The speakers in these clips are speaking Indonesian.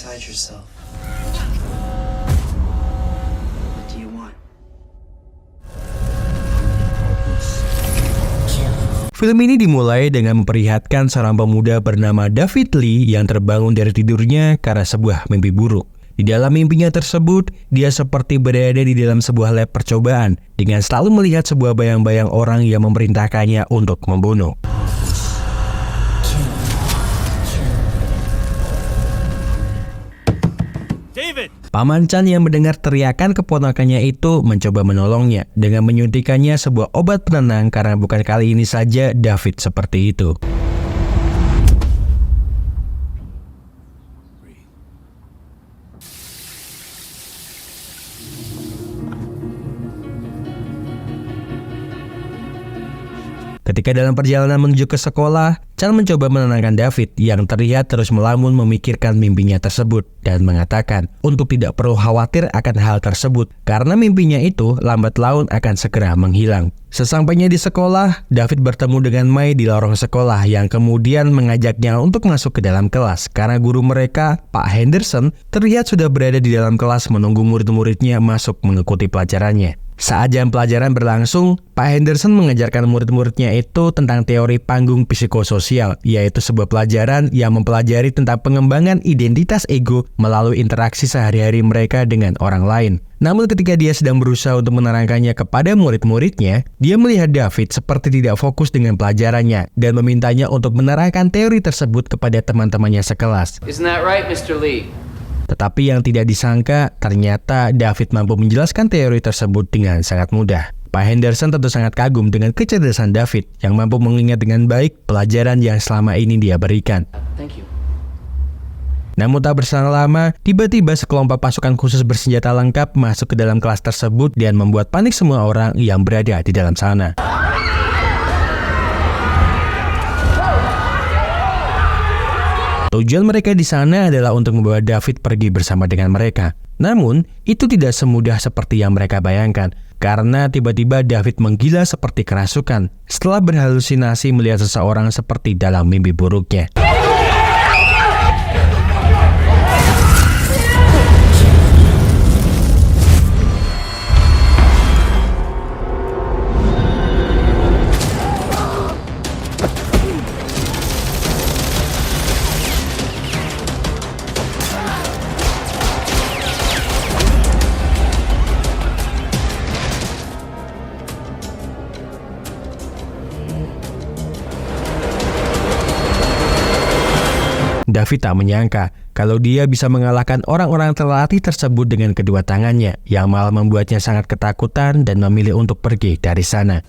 inside yourself. What do you want? Film ini dimulai dengan memperlihatkan seorang pemuda bernama David Lee yang terbangun dari tidurnya karena sebuah mimpi buruk. Di dalam mimpinya tersebut, dia seperti berada di dalam sebuah lab percobaan dengan selalu melihat sebuah bayang-bayang orang yang memerintahkannya untuk membunuh. David! Paman Chan yang mendengar teriakan keponakannya itu mencoba menolongnya dengan menyuntikannya sebuah obat penenang karena bukan kali ini saja David seperti itu. Ketika dalam perjalanan menuju ke sekolah, Chan mencoba menenangkan David yang terlihat terus melamun memikirkan mimpinya tersebut dan mengatakan untuk tidak perlu khawatir akan hal tersebut karena mimpinya itu lambat laun akan segera menghilang. Sesampainya di sekolah, David bertemu dengan Mai di lorong sekolah yang kemudian mengajaknya untuk masuk ke dalam kelas karena guru mereka, Pak Henderson, terlihat sudah berada di dalam kelas menunggu murid-muridnya masuk mengikuti pelajarannya. Saat jam pelajaran berlangsung, Pak Henderson mengajarkan murid-muridnya itu tentang teori panggung psikososial, yaitu sebuah pelajaran yang mempelajari tentang pengembangan identitas ego melalui interaksi sehari-hari mereka dengan orang lain. Namun ketika dia sedang berusaha untuk menerangkannya kepada murid-muridnya, dia melihat David seperti tidak fokus dengan pelajarannya dan memintanya untuk menerangkan teori tersebut kepada teman-temannya sekelas. Isn't that right, Mr. Lee? Tetapi yang tidak disangka, ternyata David mampu menjelaskan teori tersebut dengan sangat mudah. Pak Henderson tentu sangat kagum dengan kecerdasan David yang mampu mengingat dengan baik pelajaran yang selama ini dia berikan. Thank you. Namun tak berselang lama, tiba-tiba sekelompok pasukan khusus bersenjata lengkap masuk ke dalam kelas tersebut dan membuat panik semua orang yang berada di dalam sana. Tujuan mereka di sana adalah untuk membawa David pergi bersama dengan mereka. Namun, itu tidak semudah seperti yang mereka bayangkan, karena tiba-tiba David menggila seperti kerasukan setelah berhalusinasi melihat seseorang seperti dalam mimpi buruknya. David tak menyangka kalau dia bisa mengalahkan orang-orang terlatih tersebut dengan kedua tangannya, yang malah membuatnya sangat ketakutan dan memilih untuk pergi dari sana.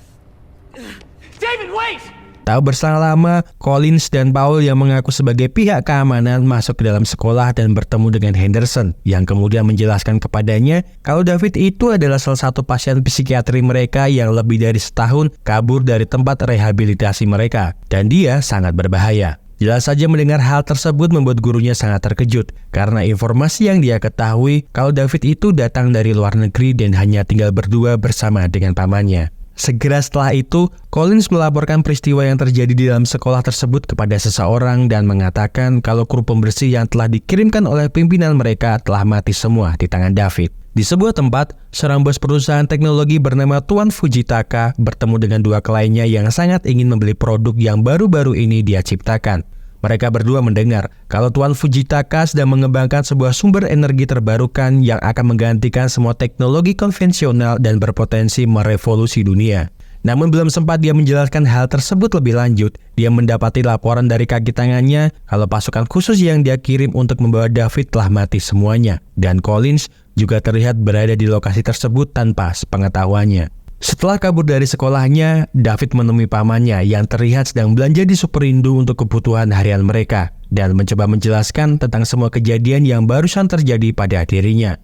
David, wait! Tak berselang lama, Collins dan Paul yang mengaku sebagai pihak keamanan masuk ke dalam sekolah dan bertemu dengan Henderson, yang kemudian menjelaskan kepadanya kalau David itu adalah salah satu pasien psikiatri mereka yang lebih dari setahun kabur dari tempat rehabilitasi mereka, dan dia sangat berbahaya. Jelas saja mendengar hal tersebut membuat gurunya sangat terkejut karena informasi yang dia ketahui kalau David itu datang dari luar negeri dan hanya tinggal berdua bersama dengan pamannya. Segera setelah itu, Collins melaporkan peristiwa yang terjadi di dalam sekolah tersebut kepada seseorang dan mengatakan kalau kru pembersih yang telah dikirimkan oleh pimpinan mereka telah mati semua di tangan David. Di sebuah tempat, seorang bos perusahaan teknologi bernama Tuan Fujitaka bertemu dengan dua kliennya yang sangat ingin membeli produk yang baru-baru ini dia ciptakan. Mereka berdua mendengar kalau Tuan Fujitaka sedang mengembangkan sebuah sumber energi terbarukan yang akan menggantikan semua teknologi konvensional dan berpotensi merevolusi dunia. Namun belum sempat dia menjelaskan hal tersebut lebih lanjut, dia mendapati laporan dari kaki tangannya kalau pasukan khusus yang dia kirim untuk membawa David telah mati semuanya, dan Collins juga terlihat berada di lokasi tersebut tanpa sepengetahuannya. Setelah kabur dari sekolahnya, David menemui pamannya yang terlihat sedang belanja di Superindo untuk kebutuhan harian mereka dan mencoba menjelaskan tentang semua kejadian yang barusan terjadi pada dirinya.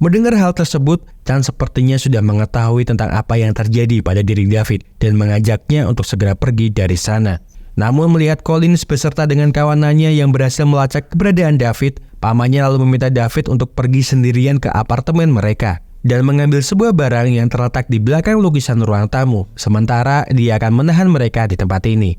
Mendengar hal tersebut, Chan sepertinya sudah mengetahui tentang apa yang terjadi pada diri David dan mengajaknya untuk segera pergi dari sana. Namun melihat Collins beserta dengan kawanannya yang berhasil melacak keberadaan David, pamannya lalu meminta David untuk pergi sendirian ke apartemen mereka dan mengambil sebuah barang yang terletak di belakang lukisan ruang tamu, sementara dia akan menahan mereka di tempat ini.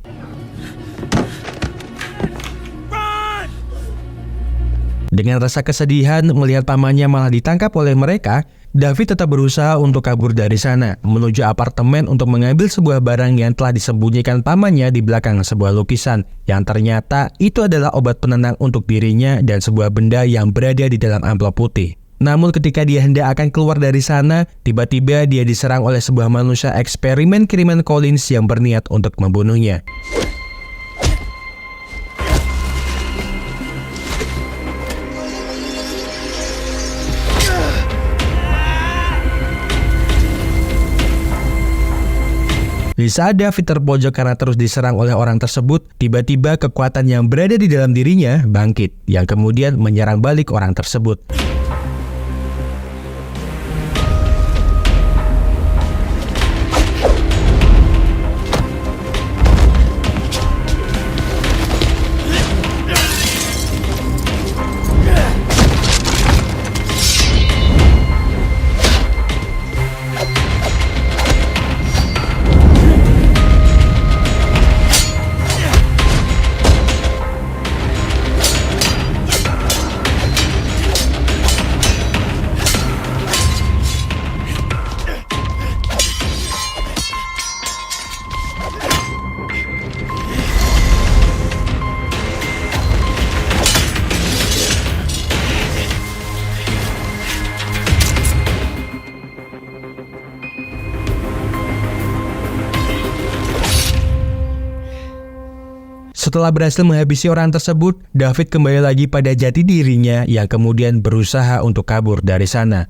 Dengan rasa kesedihan melihat pamannya malah ditangkap oleh mereka, David tetap berusaha untuk kabur dari sana, menuju apartemen untuk mengambil sebuah barang yang telah disembunyikan pamannya di belakang sebuah lukisan, yang ternyata itu adalah obat penenang untuk dirinya dan sebuah benda yang berada di dalam amplop putih. Namun ketika dia hendak akan keluar dari sana, tiba-tiba dia diserang oleh sebuah manusia eksperimen kiriman Collins yang berniat untuk membunuhnya. Di saat David terpojok karena terus diserang oleh orang tersebut, tiba-tiba kekuatan yang berada di dalam dirinya bangkit, yang kemudian menyerang balik orang tersebut. Setelah berhasil menghabisi orang tersebut, David kembali lagi pada jati dirinya yang kemudian berusaha untuk kabur dari sana.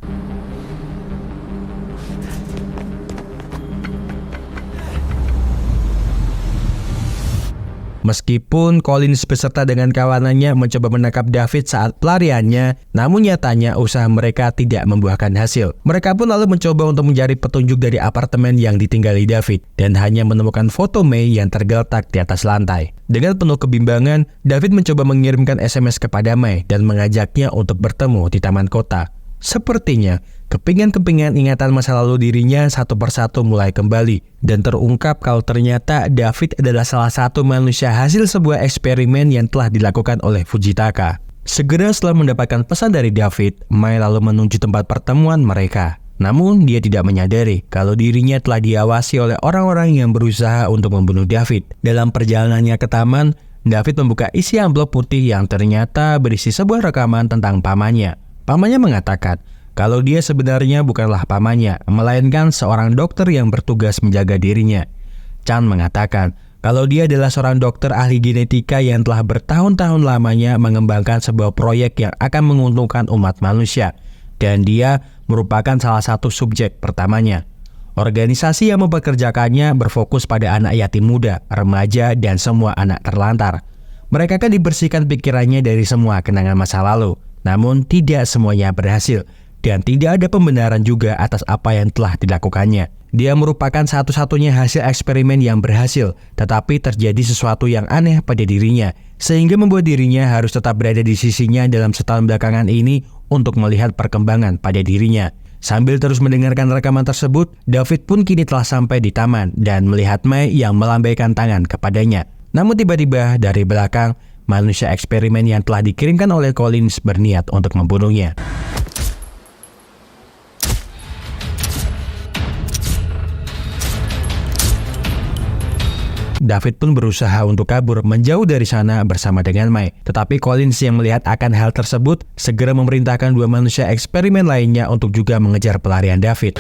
Meskipun Collins beserta dengan kawanannya mencoba menangkap David saat pelariannya, namun nyatanya usaha mereka tidak membuahkan hasil. Mereka pun lalu mencoba untuk mencari petunjuk dari apartemen yang ditinggali David, dan hanya menemukan foto May yang tergeletak di atas lantai. Dengan penuh kebimbangan, David mencoba mengirimkan SMS kepada May dan mengajaknya untuk bertemu di taman kota. Sepertinya, kepingan-kepingan ingatan masa lalu dirinya satu persatu mulai kembali, dan terungkap kalau ternyata David adalah salah satu manusia hasil sebuah eksperimen yang telah dilakukan oleh Fujitaka. Segera setelah mendapatkan pesan dari David, Mai lalu menuju tempat pertemuan mereka. Namun dia tidak menyadari kalau dirinya telah diawasi oleh orang-orang yang berusaha untuk membunuh David. Dalam perjalanannya ke taman, David membuka isi amplop putih yang ternyata berisi sebuah rekaman tentang pamannya. Pamannya mengatakan kalau dia sebenarnya bukanlah pamannya, melainkan seorang dokter yang bertugas menjaga dirinya. Chan mengatakan kalau dia adalah seorang dokter ahli genetika yang telah bertahun-tahun lamanya mengembangkan sebuah proyek yang akan menguntungkan umat manusia, dan dia merupakan salah satu subjek pertamanya. Organisasi yang mempekerjakannya berfokus pada anak yatim muda, remaja, dan semua anak terlantar. Mereka akan dibersihkan pikirannya dari semua kenangan masa lalu. Namun tidak semuanya berhasil, dan tidak ada pembenaran juga atas apa yang telah dilakukannya. Dia merupakan satu-satunya hasil eksperimen yang berhasil, tetapi terjadi sesuatu yang aneh pada dirinya, sehingga membuat dirinya harus tetap berada di sisinya dalam setahun belakangan ini untuk melihat perkembangan pada dirinya. Sambil terus mendengarkan rekaman tersebut, David pun kini telah sampai di taman dan melihat Mai yang melambaikan tangan kepadanya. Namun tiba-tiba dari belakang, manusia eksperimen yang telah dikirimkan oleh Collins berniat untuk membunuhnya. David pun berusaha untuk kabur menjauh dari sana bersama dengan Mai. Tetapi Collins yang melihat akan hal tersebut segera memerintahkan dua manusia eksperimen lainnya untuk juga mengejar pelarian David.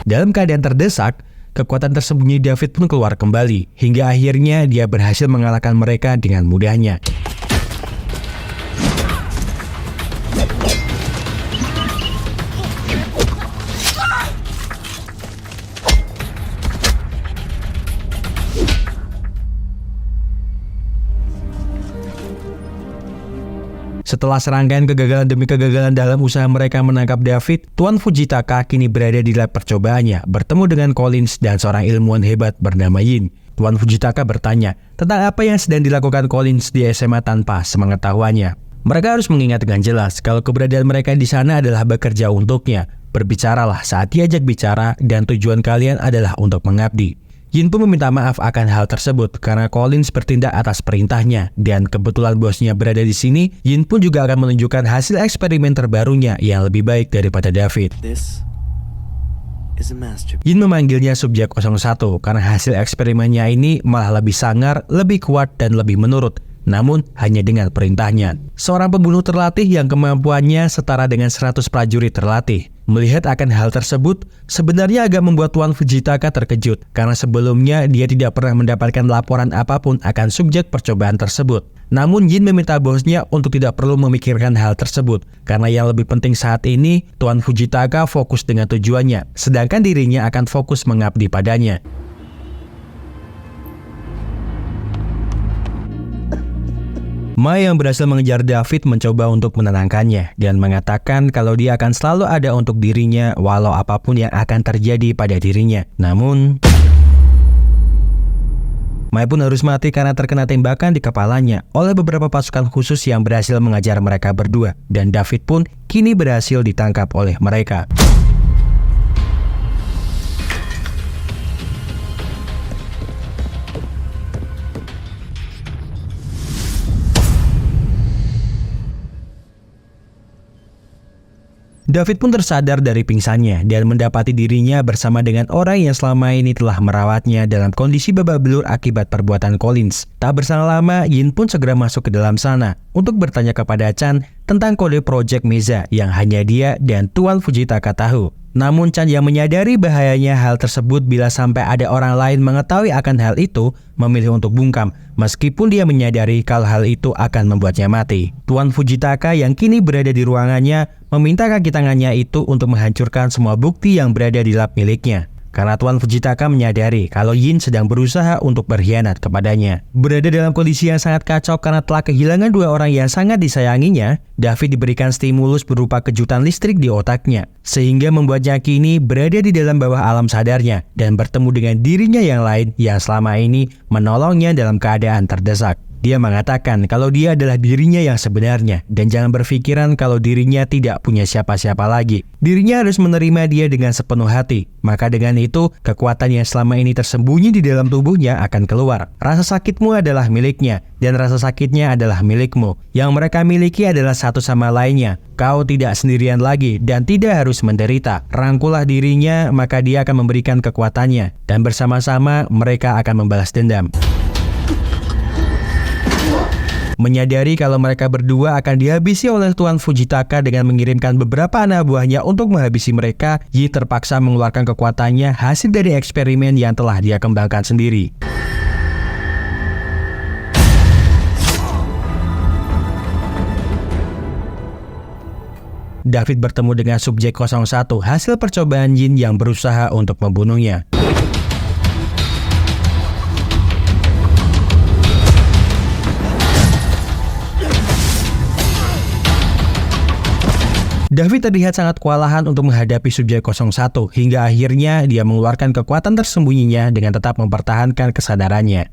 Dalam keadaan terdesak, kekuatan tersembunyi David pun keluar kembali, hingga akhirnya dia berhasil mengalahkan mereka dengan mudahnya. Setelah serangkaian kegagalan demi kegagalan dalam usaha mereka menangkap David, Tuan Fujitaka kini berada di lab percobaannya, bertemu dengan Collins dan seorang ilmuwan hebat bernama Yin. Tuan Fujitaka bertanya tentang apa yang sedang dilakukan Collins di SMA tanpa sepengetahuannya. Mereka harus mengingat dengan jelas kalau keberadaan mereka di sana adalah bekerja untuknya. Berbicaralah saat diajak bicara dan tujuan kalian adalah untuk mengabdi. Yin pun meminta maaf akan hal tersebut karena Collins bertindak atas perintahnya, dan kebetulan bosnya berada di sini. Yin pun juga akan menunjukkan hasil eksperimen terbarunya yang lebih baik daripada David. Yin memanggilnya subjek 01 karena hasil eksperimennya ini malah lebih sangar, lebih kuat, dan lebih menurut. Namun hanya dengan perintahnya. Seorang pembunuh terlatih yang kemampuannya setara dengan 100 prajurit terlatih. Melihat akan hal tersebut, sebenarnya agak membuat Tuan Fujitaka terkejut karena sebelumnya dia tidak pernah mendapatkan laporan apapun akan subjek percobaan tersebut. Namun Yin meminta bosnya untuk tidak perlu memikirkan hal tersebut karena yang lebih penting saat ini Tuan Fujitaka fokus dengan tujuannya, sedangkan dirinya akan fokus mengabdi padanya. Mai yang berhasil mengejar David mencoba untuk menenangkannya dan mengatakan kalau dia akan selalu ada untuk dirinya walau apapun yang akan terjadi pada dirinya. Namun Mai pun harus mati karena terkena tembakan di kepalanya oleh beberapa pasukan khusus yang berhasil mengajar mereka berdua, dan David pun kini berhasil ditangkap oleh mereka. David pun tersadar dari pingsannya dan mendapati dirinya bersama dengan orang yang selama ini telah merawatnya dalam kondisi babak belur akibat perbuatan Collins. Tak berselang lama, Yin pun segera masuk ke dalam sana untuk bertanya kepada Chan tentang kode Project Meza yang hanya dia dan Tuan Fujitaka tahu. Namun Chan yang menyadari bahayanya hal tersebut bila sampai ada orang lain mengetahui akan hal itu, memilih untuk bungkam, meskipun dia menyadari kalau hal itu akan membuatnya mati. Tuan Fujitaka yang kini berada di ruangannya meminta kaki tangannya itu untuk menghancurkan semua bukti yang berada di lab miliknya. Karena Tuan Fujitaka menyadari kalau Yin sedang berusaha untuk berkhianat kepadanya. Berada dalam kondisi yang sangat kacau karena telah kehilangan dua orang yang sangat disayanginya, David diberikan stimulus berupa kejutan listrik di otaknya, sehingga membuatnya kini berada di dalam bawah alam sadarnya dan bertemu dengan dirinya yang lain yang selama ini menolongnya dalam keadaan terdesak. Dia mengatakan kalau dia adalah dirinya yang sebenarnya dan jangan berpikiran kalau dirinya tidak punya siapa-siapa lagi. Dirinya harus menerima dia dengan sepenuh hati. Maka dengan itu, kekuatan yang selama ini tersembunyi di dalam tubuhnya akan keluar. Rasa sakitmu adalah miliknya dan rasa sakitnya adalah milikmu. Yang mereka miliki adalah satu sama lainnya. Kau tidak sendirian lagi dan tidak harus menderita. Rangkulah dirinya, maka dia akan memberikan kekuatannya dan bersama-sama mereka akan membalas dendam. Menyadari kalau mereka berdua akan dihabisi oleh Tuan Fujitaka dengan mengirimkan beberapa anak buahnya untuk menghabisi mereka, Yi terpaksa mengeluarkan kekuatannya hasil dari eksperimen yang telah dia kembangkan sendiri. David bertemu dengan subjek 01 hasil percobaan Yin yang berusaha untuk membunuhnya. David terlihat sangat kewalahan untuk menghadapi subjek 01 hingga akhirnya dia mengeluarkan kekuatan tersembunyinya dengan tetap mempertahankan kesadarannya.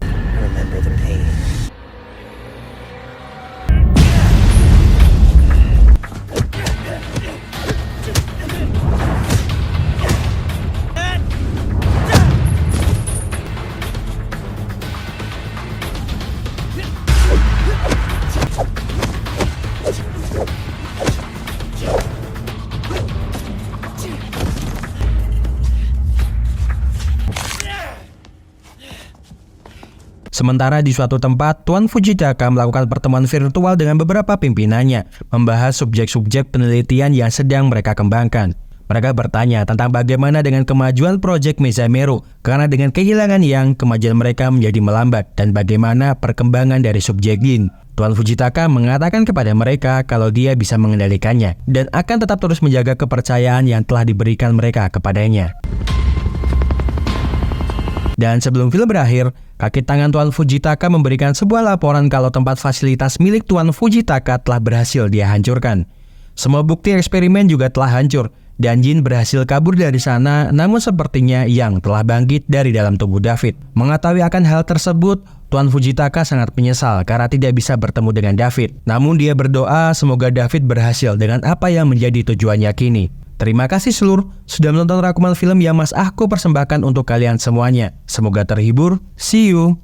Sementara di suatu tempat, Tuan Fujitaka melakukan pertemuan virtual dengan beberapa pimpinannya, membahas subjek-subjek penelitian yang sedang mereka kembangkan. Mereka bertanya tentang bagaimana dengan kemajuan proyek Mezamero, karena dengan kehilangan Yang, kemajuan mereka menjadi melambat, dan bagaimana perkembangan dari subjek Yin. Tuan Fujitaka mengatakan kepada mereka kalau dia bisa mengendalikannya dan akan tetap terus menjaga kepercayaan yang telah diberikan mereka kepadanya. Dan sebelum film berakhir, kaki tangan Tuan Fujitaka memberikan sebuah laporan kalau tempat fasilitas milik Tuan Fujitaka telah berhasil dia hancurkan. Semua bukti eksperimen juga telah hancur, dan Jin berhasil kabur dari sana, namun sepertinya Yang telah bangkit dari dalam tubuh David. Mengetahui akan hal tersebut, Tuan Fujitaka sangat menyesal karena tidak bisa bertemu dengan David. Namun dia berdoa semoga David berhasil dengan apa yang menjadi tujuannya kini. Terima kasih seluruh sudah menonton rangkuman film yang Mas Ahku persembahkan untuk kalian semuanya. Semoga terhibur. See you!